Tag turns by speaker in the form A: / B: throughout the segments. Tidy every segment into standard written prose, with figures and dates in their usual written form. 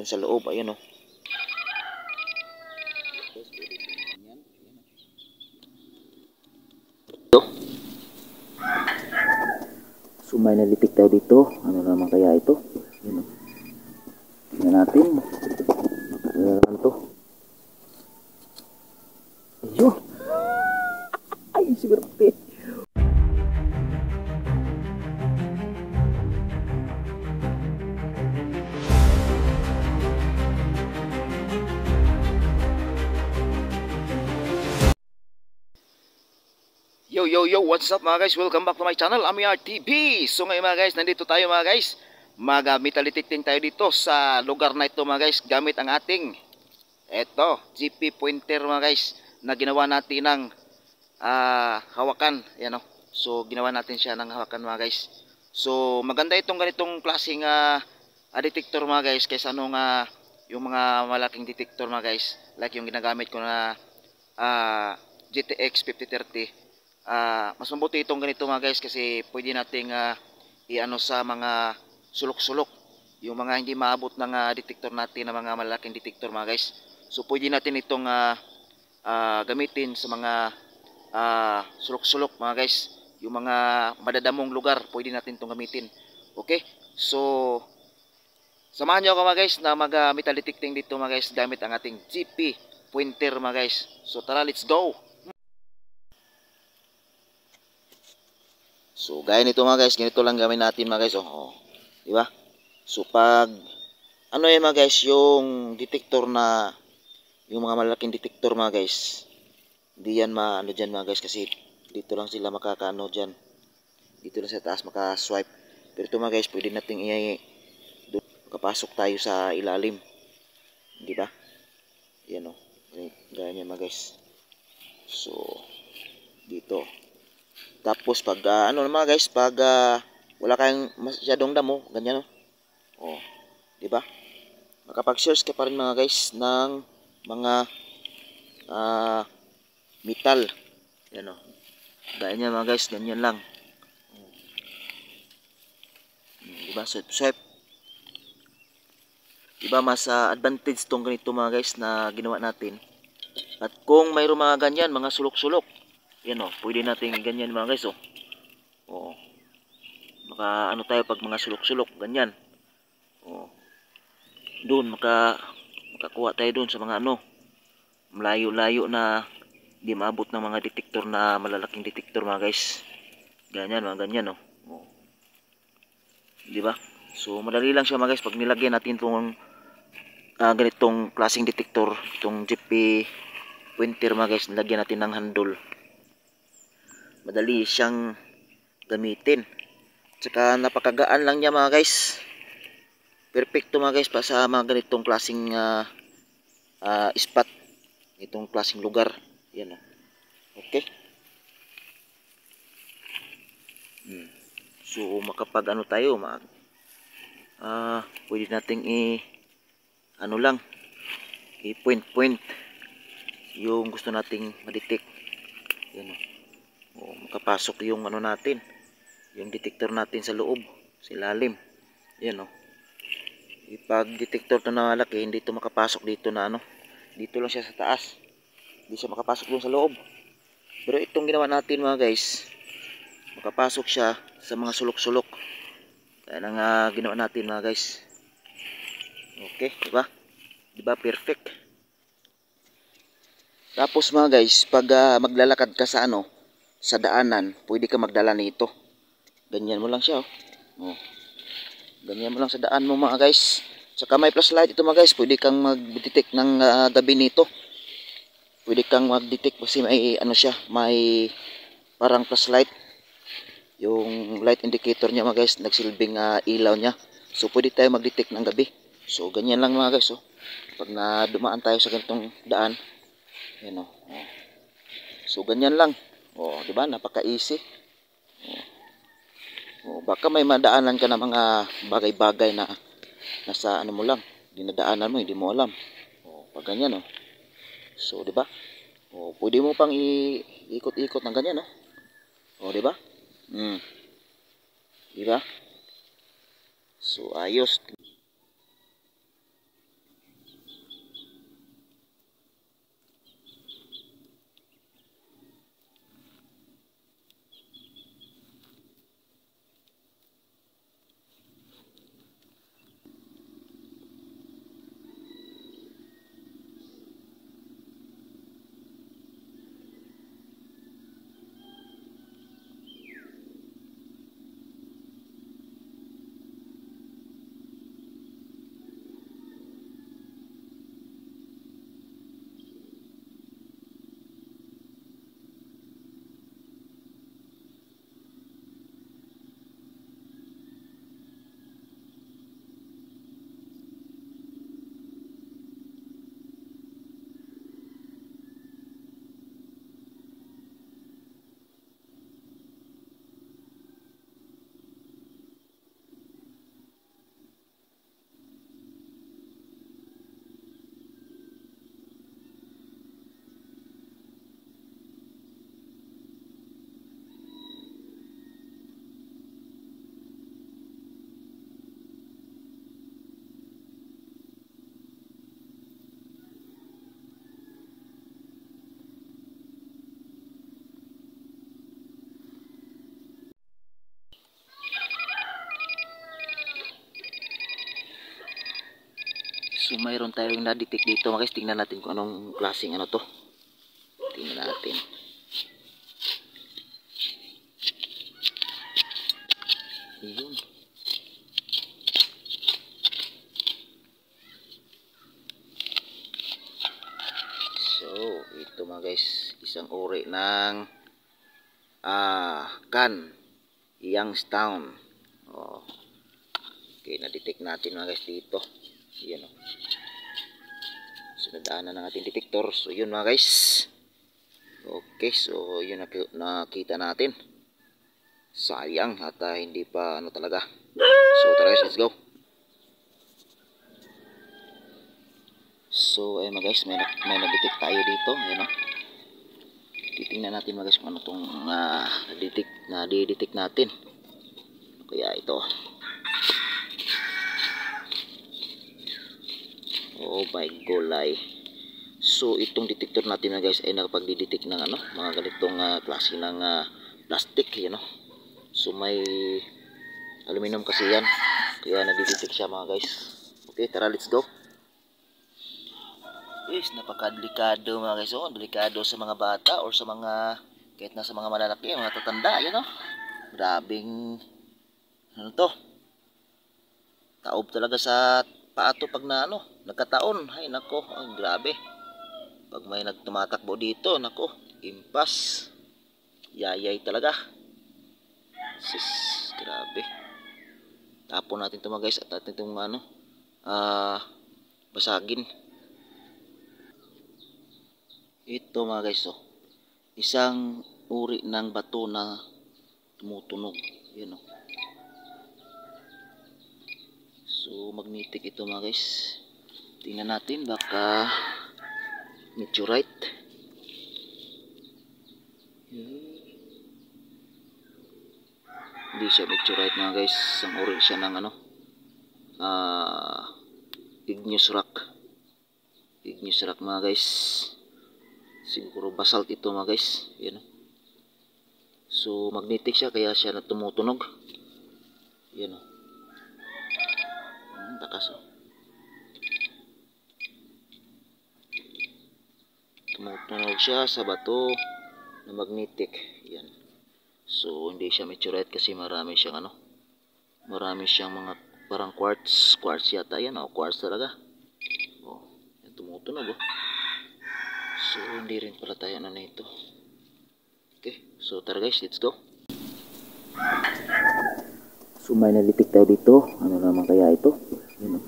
A: sa loob, ayan oh. Ito. So may nalitik tayo dito. Ano naman kaya ito? Ayan oh. Tingnan natin. Ano naman to? Ayun. Ay, swerte. Yo, what's up mga guys? Welcome back to my channel, Amiar TV. So ngayon mga guys, nandito tayo mga guys. Mag-metalitiking tayo dito sa lugar na ito mga guys, gamit ang ating GP pointer mga guys, na ginawa natin ng hawakan. Yan, so ginawa natin siya ng hawakan mga guys. So maganda itong ganitong klaseng detector mga guys, kaysa nung yung mga malaking detector mga guys, like yung ginagamit ko na GTX 5030. Mas mabuti itong ganito mga guys, kasi pwede nating iano sa mga sulok-sulok, yung mga hindi maabot ng detector natin, na mga malaking detector mga guys. So pwede natin itong gamitin sa mga sulok-sulok mga guys, yung mga madadamong lugar, pwede natin itong gamitin. Okay, so samahan nyo ako mga guys na mag-metal detecting dito mga guys, gamit ang ating GP pointer mga guys. So tara, let's go. So gaya nito mga guys, ganito lang gawin natin mga guys. Di ba? So pag ano yan mga guys, yung detector na yung mga malaking detector mga guys, hindi yan maano dyan mga guys, kasi dito lang sila makakaano dyan. Dito lang sa taas makaswipe. Pero ito mga guys, pwede nating makapasok tayo sa ilalim. Di ba? Yan o. Ganyan mga guys. So dito. Tapos pag ano naman guys, pag wala kayong masyadong damo, ganyan di ba? Makapag-search ka pa rin mga guys ng mga metal. Yan ganyan mga guys, ganyan lang. Di ba? Swipe. Di ba mas advantage tong ganito mga guys na ginawa natin. At kung mayroong mga ganyan, mga sulok-sulok, yan pwede natin ganyan mga guys maka ano tayo pag mga sulok-sulok ganyan. Doon makakuha tayo doon sa mga malayo-layo na di maabot ng mga detector, na malalaking detector mga guys. Ganyan, mga ganyan di ba? So madali lang siya mga guys pag nilagyan natin tong ganitong klaseng detector, itong GP pointer mga guys, nilagyan natin ng handle. Madali siyang gamitin. Tsaka napakagaan lang niya mga guys. Perfecto mga guys pa sa mga ganitong klaseng spot, itong klaseng lugar. Yan okay. So makapag ano tayo, pwede nating ano lang, i-point yung gusto nating ma-detect. Yan makapasok yung ano natin, yung detector natin sa loob, sa ilalim. Yan pag detector na malaki, hindi ito makapasok dito na dito lang siya sa taas, hindi siya makapasok doon sa loob. Pero itong ginawa natin mga guys, makapasok siya sa mga sulok-sulok. Kaya nang ginawa natin mga guys. Okay, diba perfect. Tapos mga guys, pag maglalakad ka sa sa daanan, pwede ka magdala nito. Ganyan mo lang siya ganyan mo lang sa daan mo mga guys. Saka may flashlight ito mga guys, pwede kang mag-detect ng gabi nito. Pwede kang mag-detect kasi may siya, may parang flashlight. Yung light indicator niya mga guys, nagsilbing ilaw niya. So pwede tayo mag-detect ng gabi. So ganyan lang mga guys pag dumaan tayo sa ganitong daan, yan so ganyan lang di ba? Napaka-easy. Baka may madaanan ka na mga bagay-bagay na nasa mo lang, dinadaanan mo, hindi mo alam. Pag ganyan so di ba? Pwede mo pang ikot-ikot ng ganyan di ba? Di ba? So ayos. So mayroon tayong na-detect dito mga guys. Tingnan natin kung anong klaseng ano to. Tingnan natin. Ayun. So ito mga guys, isang uri ng can Youngstown. Oh. Okay, na-detect natin mga guys dito. Ayan o. So nadaanan ng ating detector. So yun mga guys. Okay, so yun nakita natin. Sayang at hindi pa ano talaga. So tara guys, let's go. So ayun mga guys, may na-detect tayo dito. Ayan o. Titingnan natin mga guys kung ano itong na-detect natin. Kaya ito. Oh my golay. So itong detector natin na guys ay nakapag-detect ng ano, mga ganitong klase ng plastic, you know. So may aluminum kasi yan. Kaya nag-detect siya mga guys. Okay, tara let's go. Yes, napakadelikado mga guys. Oh, delikado sa mga bata or sa mga kahit na sa mga malalaki, mga tatanda, you know. Grabing ano to? Taob talaga sa paato pag na ano, nagkataon. Ay nako, ay, grabe. Pag may nagtumatakbo dito, nako, impas. Yayay talaga. Sis, grabe. Tapon natin ito mga guys at natin itong ano, basagin. Ito mga guys, oh, isang uri ng bato na tumutunog. Yan oh. So magnetic ito mga guys. Tingnan natin baka meteorite. Hindi siya meteorite mga guys. Isang uri siya ng ano, igneous rock. Igneous rock mga guys. Siguro basalt ito mga guys. Yan. So magnetic siya kaya siya na tumutunog. Yan o. Takas o. Tumutunog siya sa bato na magnetic. Yan. So hindi siya meteorite kasi marami siyang ano. Marami siyang mga parang quartz. Quartz yata yan o. Quartz talaga. O. Yan tumutunog o. So hindi rin pala tayo ano na ito. Okay. So tara guys, let's go. So may nalitik tayo dito. Ano naman kaya ito? Yun o.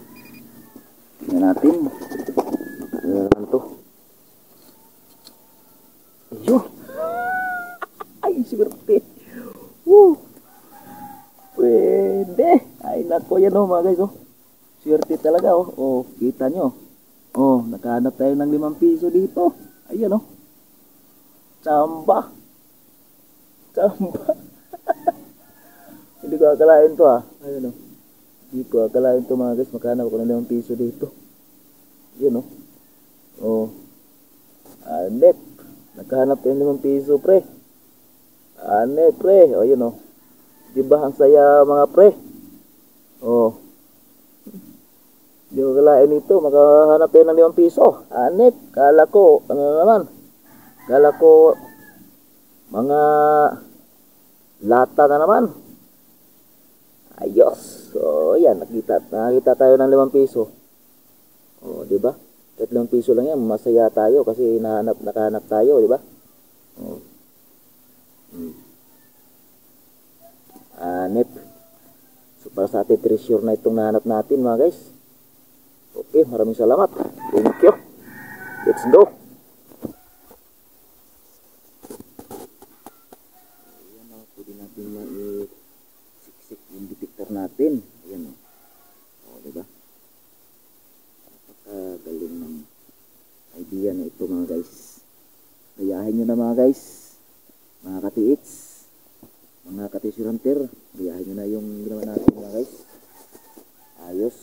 A: Tingnan natin. Ano naman to? Ayun. Ay, swerte. Woo. Pwede. Ay, nako yan o mga guys o. Swerte talaga o. O, kita nyo. O, nakahanap tayo ng 5 piso dito. Ayan o. Tsamba. Tsamba. Hindi ko akalain to Ayun o. Hindi ko akalain to mga guys. Makahanap ako ng 5 piso dito. Ayan o. O. Anep. Nakahanap tayo ng 5 piso pre. Anep pre. O yun o. Diba ang saya mga pre. O. Hindi ko akalain ito. Makahanap tayo ng 5 piso. Anep. Kala ko. Ano naman. Kala ko. Mga lata na naman. Ayos. So, yan. Nakita tayo ng 5 piso. O, diba? Kahit 5 piso lang yan. Masaya tayo kasi nakahanap tayo, diba? O. Anep. So, para sa atin, treasure na itong nahanap natin, mga guys. Okay, maraming salamat. Thank you. Let's go. Ayan o, pwede natin siksik yung detector natin. Ayan o. O, diba? Napakagaling ng idea na ito mga guys. Gayahin nyo na mga guys. Mga katiits. Mga ka-treasure hunter. Gayahin nyo na yung ginawa natin mga guys. Ayos.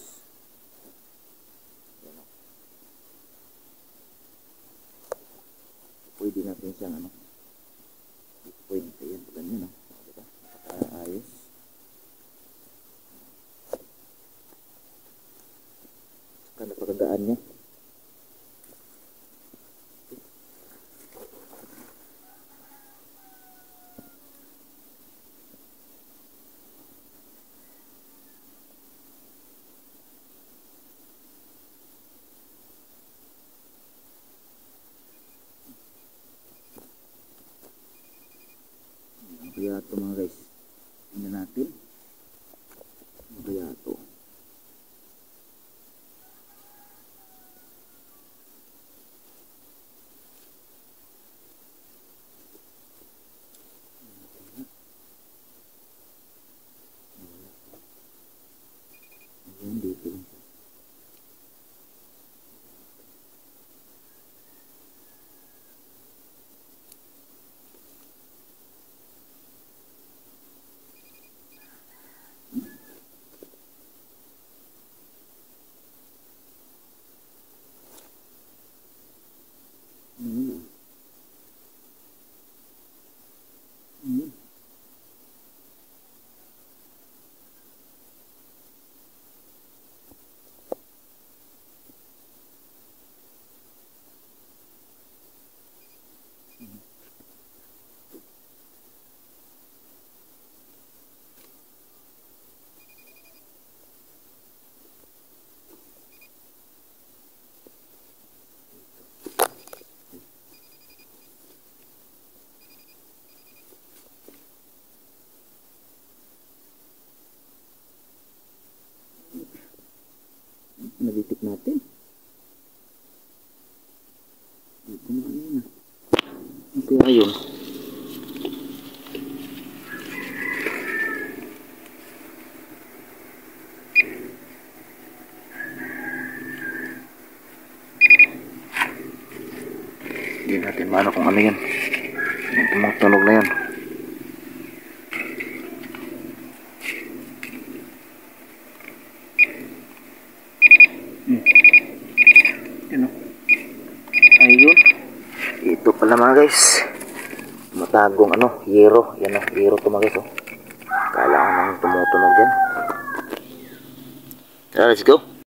A: Pwede natin siyang ano. Point. Ayan. Ganyan o. Diba? Ayos. Saka napakagaan niya. Kaya ito mga guys, tingnan natin. Kaya ito. Ayan, dito lang. Nalitik natin. Kumain na. Okay, ayun. Hindi natin maano kung ano yan. Tumutunog na yan. Ayun. Ito pala mga guys. Matagong ano, yero. Yan o, yero to mga guys. Oh. Kailangan nang tumutunog yan. Let's go.